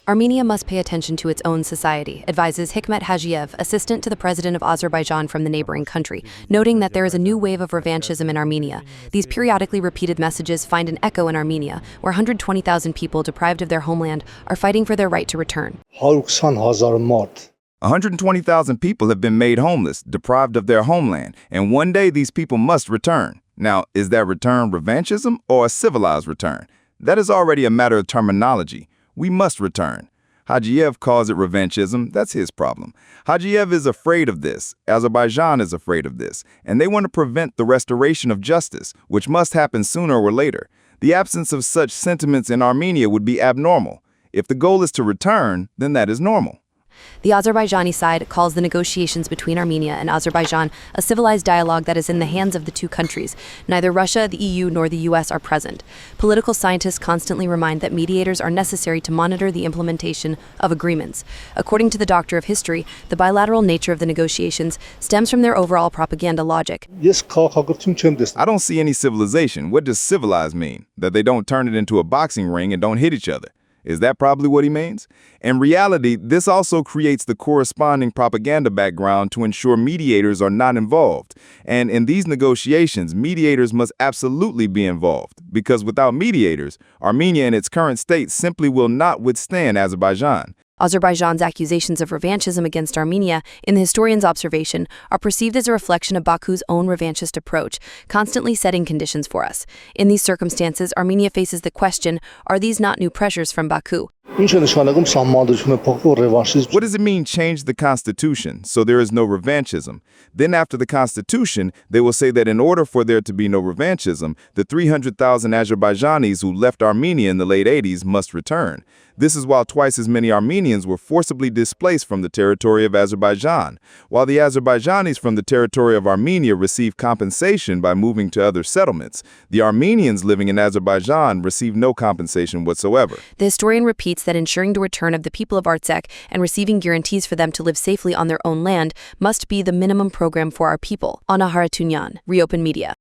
Armenia must pay attention to its own society, advises Hikmet Hajiev, assistant to the president of Azerbaijan from the neighboring country, noting that there is a new wave of revanchism in Armenia. These periodically repeated messages find an echo in Armenia, where 120,000 people deprived of their homeland are fighting for their right to return. 120,000 people have been made homeless, deprived of their homeland, and one day these people must return. Now, is that return revanchism or a civilized return? That is already a matter of terminology. We must return. Hajiev calls it revanchism. That's his problem. Hajiev is afraid of this. Azerbaijan is afraid of this. And they want to prevent the restoration of justice, which must happen sooner or later. The absence of such sentiments in Armenia would be abnormal. If the goal is to return, then that is normal. The Azerbaijani side calls the negotiations between Armenia and Azerbaijan a civilized dialogue that is in the hands of the two countries. Neither Russia, the EU, nor the US are present. Political scientists constantly remind that mediators are necessary to monitor the implementation of agreements. According to the doctor of history, the bilateral nature of the negotiations stems from their overall propaganda logic. I don't see any civilization. What does civilized mean? That they don't turn it into a boxing ring and don't hit each other. Is that probably what he means? In reality, this also creates the corresponding propaganda background to ensure mediators are not involved. And in these negotiations, mediators must absolutely be involved, because without mediators, Armenia in its current state simply will not withstand Azerbaijan. Azerbaijan's accusations of revanchism against Armenia, in the historian's observation, are perceived as a reflection of Baku's own revanchist approach, constantly setting conditions for us. In these circumstances, Armenia faces the question, are these not new pressures from Baku? What does it mean, change the constitution so there is no revanchism? Then after the constitution, they will say that in order for there to be no revanchism, the 300,000 Azerbaijanis who left Armenia in the late 80s must return. This is while twice as many Armenians were forcibly displaced from the territory of Azerbaijan. While the Azerbaijanis from the territory of Armenia receive compensation by moving to other settlements, the Armenians living in Azerbaijan receive no compensation whatsoever. The historian repeats that ensuring the return of the people of Artsakh and receiving guarantees for them to live safely on their own land must be the minimum program for our people. Ana Haratunyan, ReOpen Media.